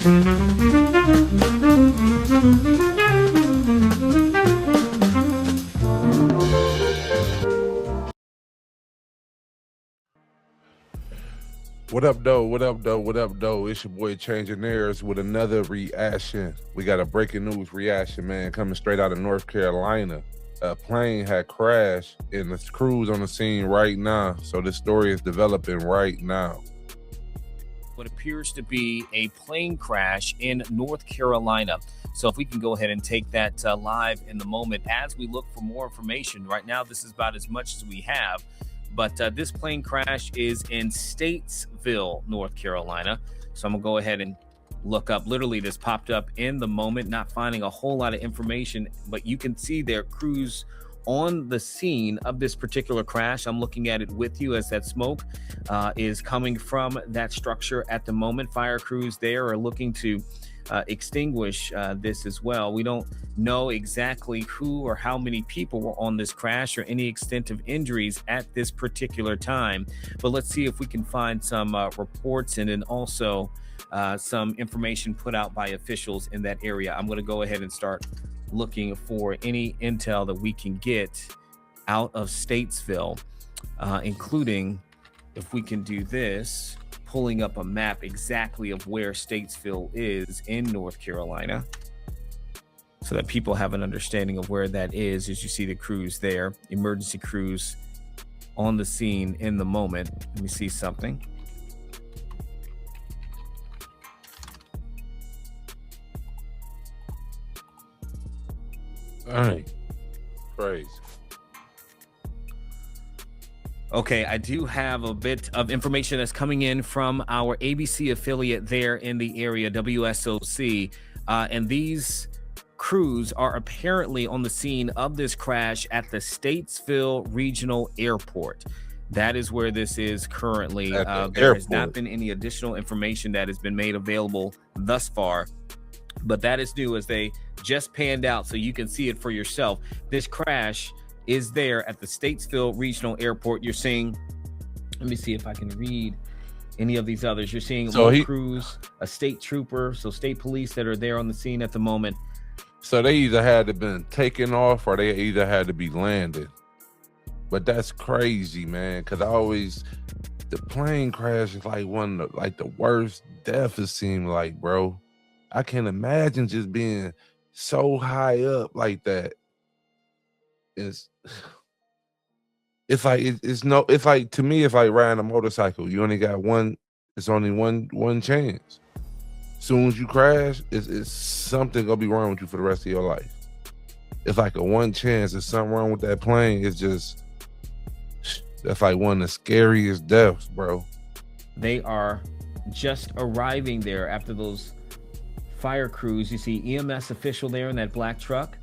What up, though? What up, though? What up, though? It's your boy Changing Airs with another reaction. We got a breaking news reaction, man, coming straight out of North Carolina. A plane had crashed and the crew's on the scene right now. So this story is developing right now. What appears to be a plane crash in North Carolina. So if we can go ahead and take that live in the moment as we look for more information. Right now, this is about as much as we have. But this plane crash is in Statesville, North Carolina. So I'm going to go ahead and look up. Literally, this popped up in the moment, not finding a whole lot of information. But you can see their crews on the scene of this particular crash. I'm looking at it with you as that smoke is coming from that structure at the moment. Fire crews there are looking to extinguish this as well. We don't know exactly who or how many people were on this crash or any extent of injuries at this particular time, but let's see if we can find some reports and then also some information put out by officials in that area. I'm going to go ahead and start looking for any intel that we can get out of Statesville, including, if we can do this, pulling up a map exactly of where Statesville is in North Carolina so that people have an understanding of where that is. As you see the crews there, emergency crews on the scene in the moment. Let me see something. All right. Crazy. Okay, I do have a bit of information that's coming in from our ABC affiliate there in the area, WSOC, and these crews are apparently on the scene of this crash at the Statesville Regional Airport. That is where this is currently. There has not been any additional information that has been made available thus far, but that is new as they just panned out so you can see it for yourself. This crash is there at the Statesville Regional Airport. You're seeing, let me see if I can read any of these others. You're seeing crews, a state trooper, so state police that are there on the scene at the moment. So they either had to been taken off or they either had to be landed. But that's crazy, man, because the plane crash is like one of the worst deaths it seemed like, bro. I can't imagine just being so high up like that. It's like to me, it's like riding a motorcycle. You only got one. It's only one chance. Soon as you crash, it's something gonna be wrong with you for the rest of your life. It's like a one chance. There's something wrong with that plane. That's like one of the scariest deaths, bro. They are just arriving there after those fire crews. You see EMS official there in that black truck.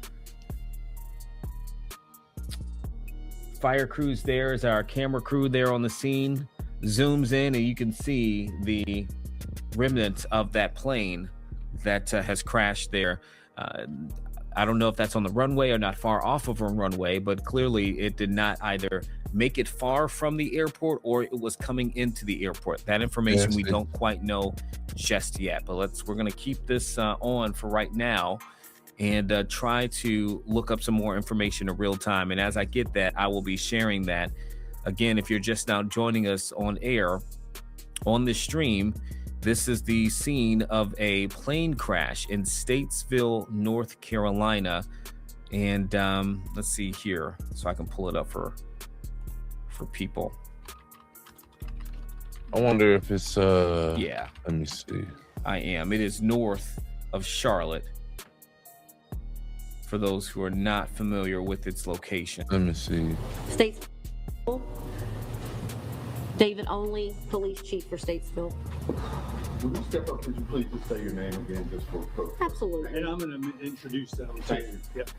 Fire crews there is our camera crew there on the scene. Zooms in and you can see the remnants of that plane that has crashed there. I don't know if that's on the runway or not far off of a runway, but clearly it did not either make it far from the airport or it was coming into the airport. That information we don't quite know just yet, but we're going to keep this on for right now and try to look up some more information in real time. And as I get that, I will be sharing that. Again, if you're just now joining us on air on this stream, this is the scene of a plane crash in Statesville, North Carolina. And let's see here, so I can pull it up for people. I wonder if it's yeah. Let me see. I am. It is north of Charlotte. For those who are not familiar with its location. Let me see. Statesville. David Only, Police Chief for Statesville. Would you step up? Would you please just say your name again, just for proof? Absolutely. And I'm going to introduce them. Thank you. Yep.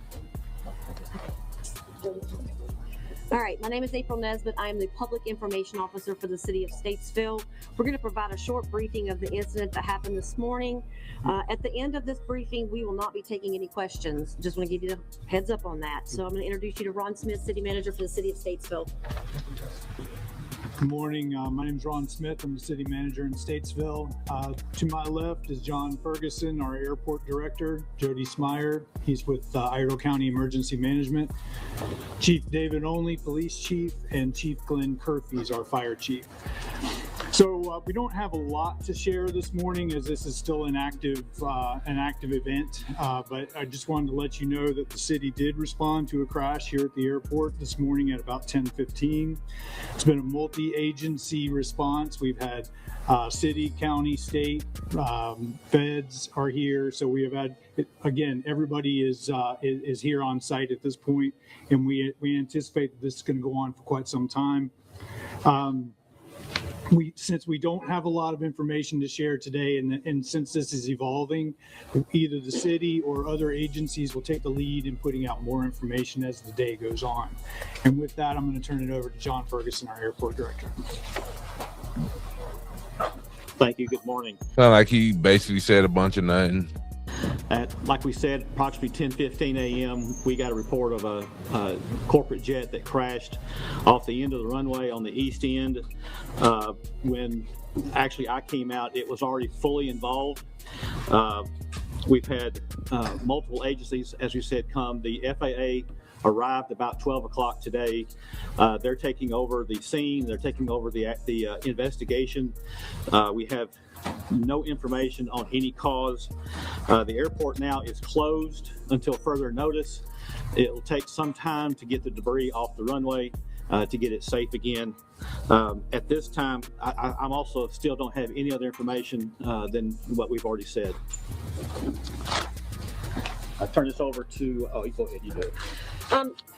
All right, my name is April Nesbitt. I am the Public Information Officer for the City of Statesville. We're going to provide a short briefing of the incident that happened this morning. At the end of this briefing, we will not be taking any questions. Just want to give you a heads up on that. So I'm going to introduce you to Ron Smith, City Manager for the City of Statesville. Good morning. My name is Ron Smith. I'm the city manager in Statesville. To my left is John Ferguson, our airport director. Jody Smyer, he's with Iredell County Emergency Management. Chief David Only, police chief, and Chief Glenn Curfey is our fire chief. So we don't have a lot to share this morning, as this is still an active event. But I just wanted to let you know that the city did respond to a crash here at the airport this morning at about 10:15. It's been a multi-agency response. We've had city, county, state, feds are here. So we have had, again, everybody is here on site at this point, and we anticipate that this is going to go on for quite some time. Since we don't have a lot of information to share today, and since this is evolving, either the city or other agencies will take the lead in putting out more information as the day goes on. And with that, I'm going to turn it over to John Ferguson, our airport director. Thank you. Good morning. Sound like he basically said a bunch of nothing. Like we said, approximately 10:15 a.m., we got a report of a corporate jet that crashed off the end of the runway on the east end. When actually I came out, it was already fully involved. We've had multiple agencies, as you said, come. The FAA arrived about 12 o'clock today. They're taking over the scene. They're taking over the investigation. We have no information on any cause. The airport now is closed until further notice. It will take some time to get the debris off the runway to get it safe again. At this time, I'm also still don't have any other information than what we've already said. I turn this over to, go ahead, you do it.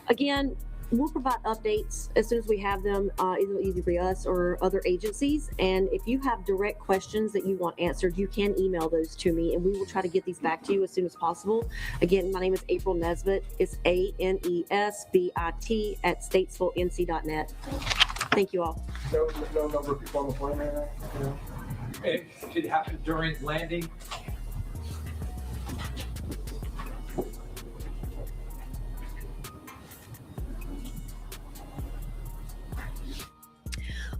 Again, we'll provide updates as soon as we have them, either by us or other agencies. And if you have direct questions that you want answered, you can email those to me, and we will try to get these back to you as soon as possible. Again, my name is April Nesbitt. It's ANESBIT at statesvillenc.net. Thank you all. No number of people on the plane right now? No. It happened during landing.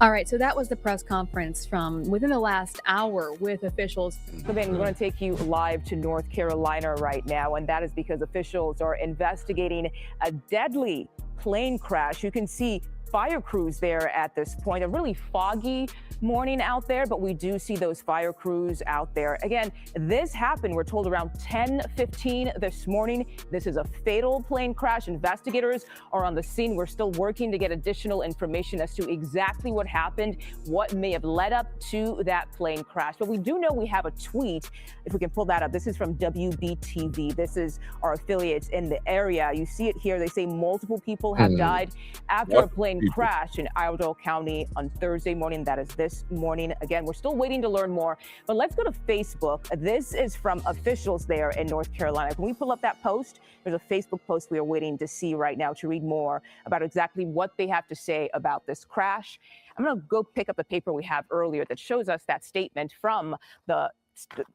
All right, so that was the press conference from within the last hour with officials. So then we're going to take you live to North Carolina right now, and that is because officials are investigating a deadly plane crash. You can see fire crews there at this point. A really foggy morning out there, but we do see those fire crews out there. Again, this happened, we're told, around 10:15 this morning. This is a fatal plane crash. Investigators are on the scene. We're still working to get additional information as to exactly what happened, what may have led up to that plane crash. But we do know we have a tweet, if we can pull that up. This is from WBTV. This is our affiliates in the area. You see it here. They say multiple people have died after a plane crash in Iredell County on Thursday morning. That is this morning. Again, we're still waiting to learn more, but let's go to Facebook. This is from officials there in North Carolina. Can we pull up that post? There's a Facebook post we are waiting to see right now to read more about exactly what they have to say about this crash. I'm going to go pick up the paper we have earlier that shows us that statement from the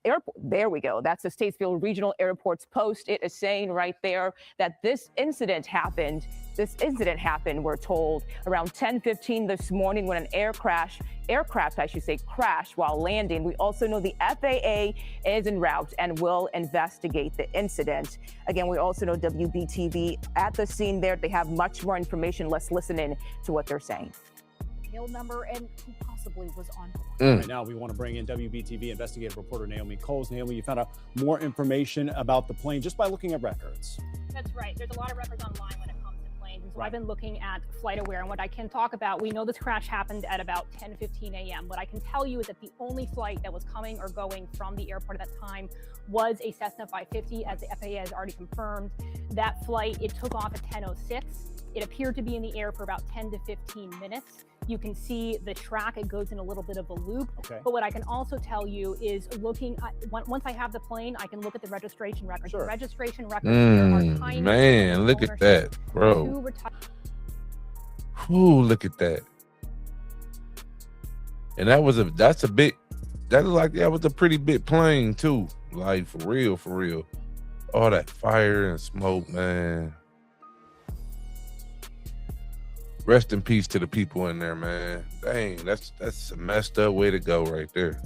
airport. There we go. That's the Statesville Regional Airport's post. It is saying right there that this incident happened, we're told, around 10:15 this morning when an aircraft, crashed while landing. We also know the FAA is en route and will investigate the incident. Again, we also know WBTV at the scene there. They have much more information. Let's listen in to what they're saying. Number and who possibly was on board. Right now, we want to bring in WBTV investigative reporter Naomi Coles. Naomi, you found out more information about the plane just by looking at records. That's right. There's a lot of records online when it comes to planes. And so I've been looking at FlightAware, and what I can talk about, we know this crash happened at about 10:15 a.m. What I can tell you is that the only flight that was coming or going from the airport at that time was a Cessna 550, as the FAA has already confirmed. That flight, it took off at 10:06. It appeared to be in the air for about 10 to 15 minutes. You can see the track, it goes in a little bit of a loop. Okay. But what I can also tell you is looking at, once I have the plane, I can look at the registration records. Sure. The registration records here are tiny. Man, look at that, bro. Ooh, look at that. And that was that was a pretty big plane too. Like for real. All that fire and smoke, man. Rest in peace to the people in there, man. Dang, that's a messed up way to go right there.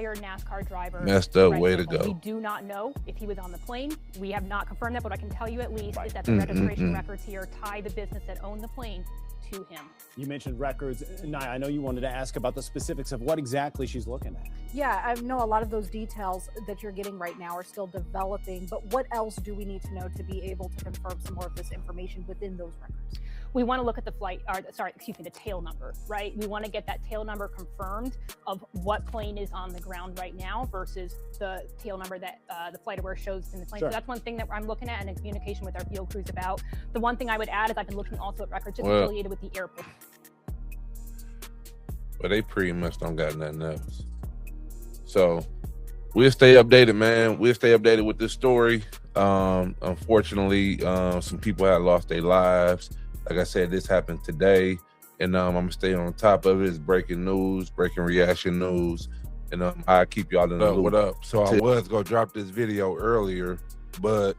Your NASCAR driver. Messed up Greg way to BIFFLE. go. We do not know if he was on the plane. We have not confirmed that, but what I can tell you at least is that the registration records here tie the business that owned the plane to him. You mentioned records. Naya, I know you wanted to ask about the specifics of what exactly she's looking at. Yeah, I know a lot of those details that you're getting right now are still developing, but what else do we need to know to be able to confirm some more of this information within those records? We want to look at the the tail number, right? We want to get that tail number confirmed of what plane is on the ground right now versus the tail number that the FlightAware shows in the plane. Sure. So that's one thing that I'm looking at and in communication with our field crews about. The one thing I would add is I've been looking also at records just affiliated with the airport. But they pretty much don't got nothing else. So we'll stay updated, man. We'll stay updated with this story. Unfortunately, some people had lost their lives. Like I said, this happened today, and I'm gonna stay on top of it. It's breaking news, breaking reaction news, and I keep y'all in the loop. What up? So I was gonna drop this video earlier, but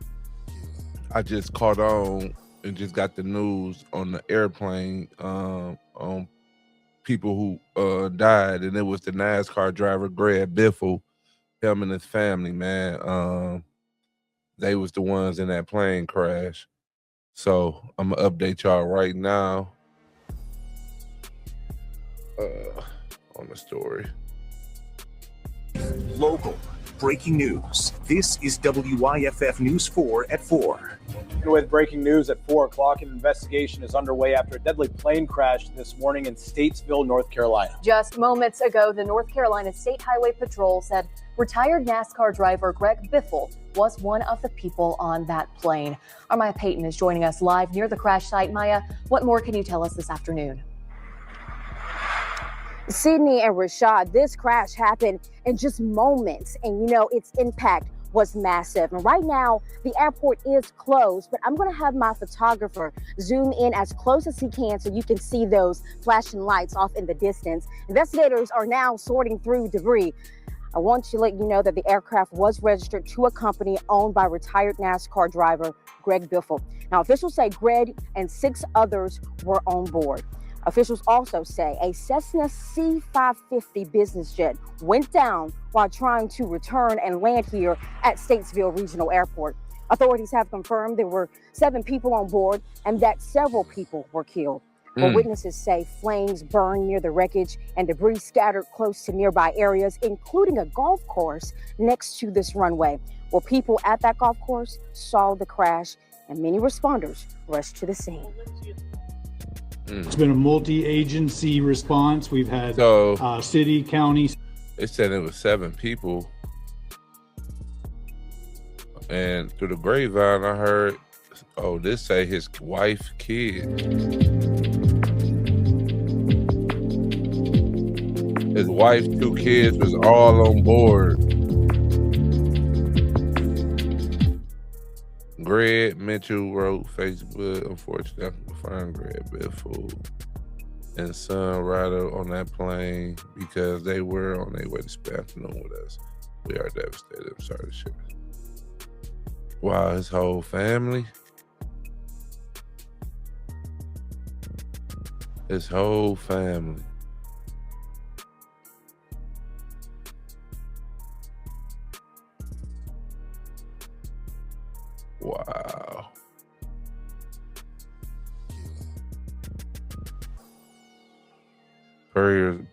I just caught on and just got the news on the airplane on people who died, and it was the NASCAR driver Greg BIFFLE, him and his family, man. They was the ones in that plane crash. So I'm gonna update y'all right now on the story. Local breaking news. This is WIFF News 4 at 4. With breaking news at 4 o'clock, an investigation is underway after a deadly plane crash this morning in Statesville, North Carolina. Just moments ago, the North Carolina State Highway Patrol said retired NASCAR driver Greg BIFFLE was one of the people on that plane. Our Maya Payton is joining us live near the crash site. Maya, what more can you tell us this afternoon? Sydney and Rashad, this crash happened in just moments, and its impact was massive. And right now, the airport is closed, but I'm going to have my photographer zoom in as close as he can so you can see those flashing lights off in the distance. Investigators are now sorting through debris. I want to let you know that the aircraft was registered to a company owned by retired NASCAR driver Greg BIFFLE. Now, officials say Greg and 6 others were on board. Officials also say a Cessna C550 business jet went down while trying to return and land here at Statesville Regional Airport. Authorities have confirmed there were 7 people on board and that several people were killed. Well, witnesses say flames burned near the wreckage and debris scattered close to nearby areas, including a golf course next to this runway. Well, people at that golf course saw the crash and many responders rushed to the scene. It's been a multi-agency response. We've had city, county. They said it was 7 people. And through the grapevine, I heard, this say his wife, kid. His wife, 2 kids was all on board. Greg Mitchell wrote Facebook, unfortunately, I can find Greg BIFFLE and son rider on that plane because they were on their way to spend afternoon with us. We are devastated. I'm sorry to share. Wow, his whole family. His whole family. Wow.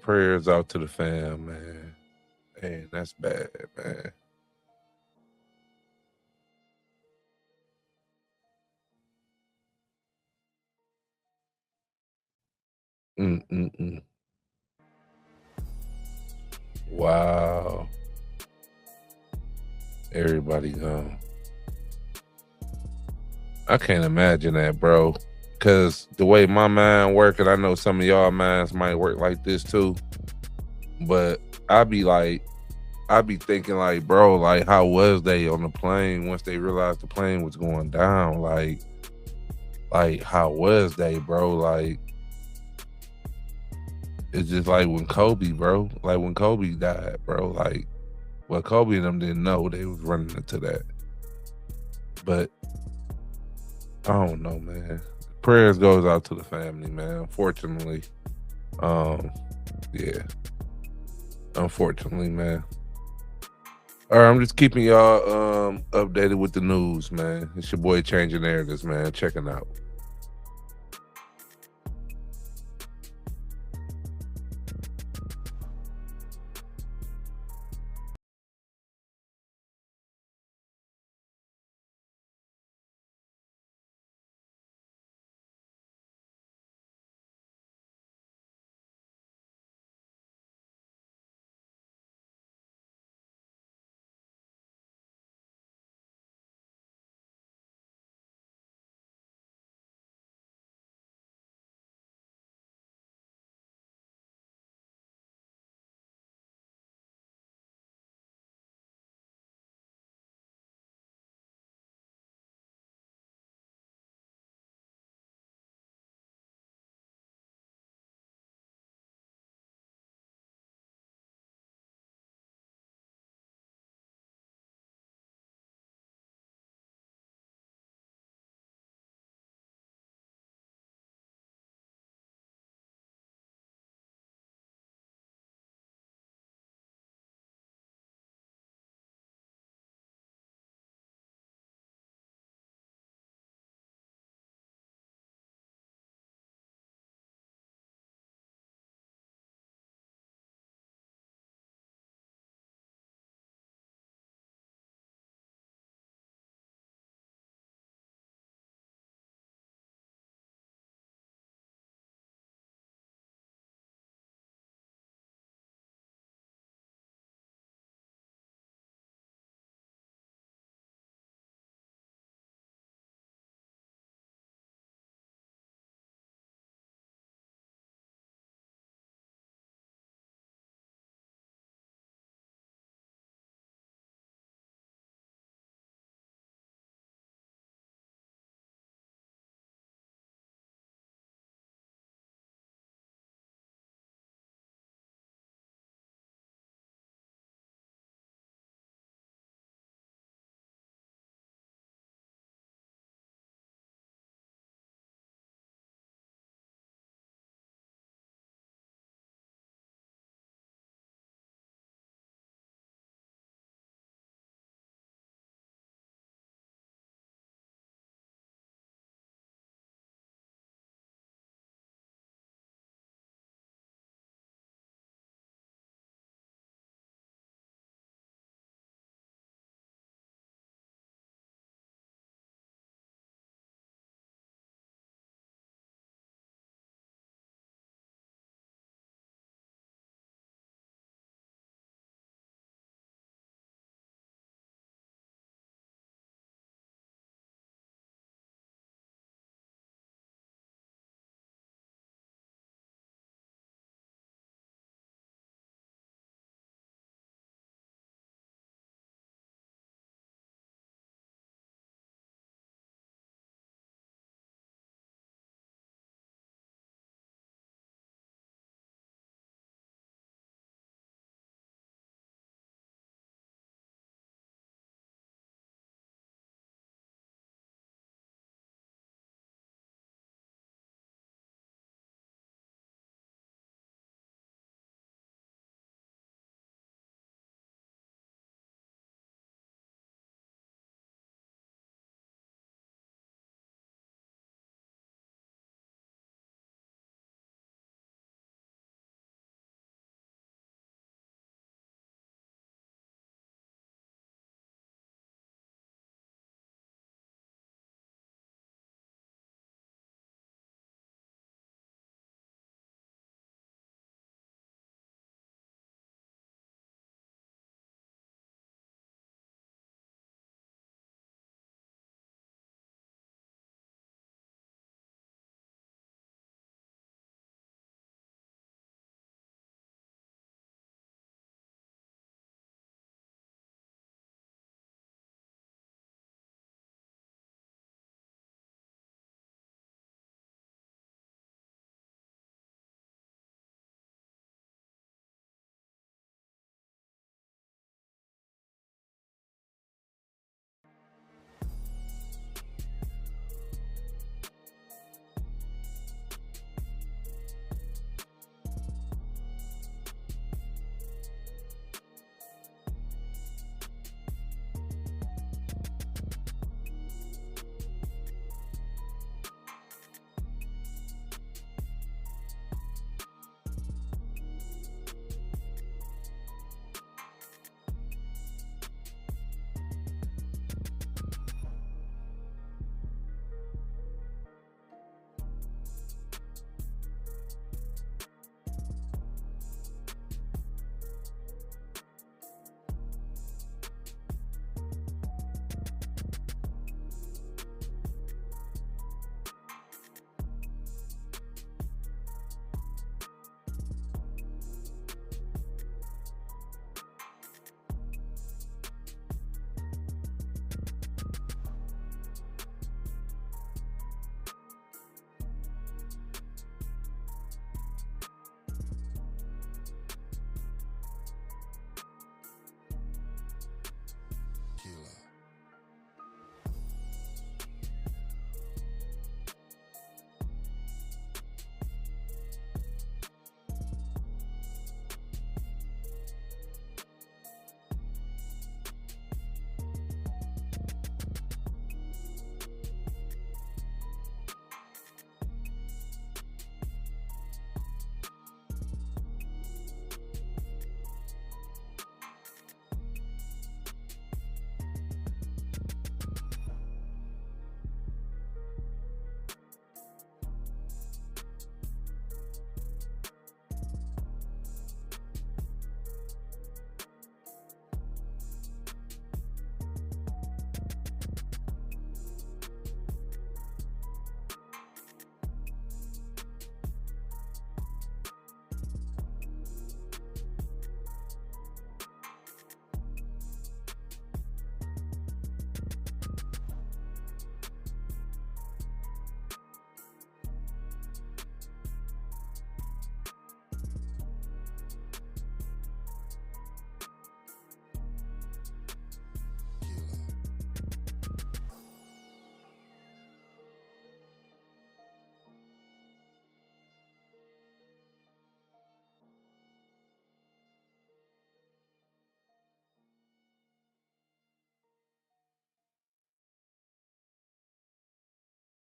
Prayers out to the fam, man. Man, that's bad, man. Wow. Everybody gone. I can't imagine that, bro. Because the way my mind work, and I know some of y'all minds might work like this too, but I be thinking like, bro, like how was they on the plane once they realized the plane was going down? Like how was they, bro? Like, it's just like when Kobe, bro. Like when Kobe died, bro. Like, well, Kobe and them didn't know they was running into that. But I don't know, man. prayers goes out to the family, man. Unfortunately, yeah, unfortunately, man. All right, I'm just keeping y'all updated with the news, man. It's your boy Changing Narratives, man. Checking out.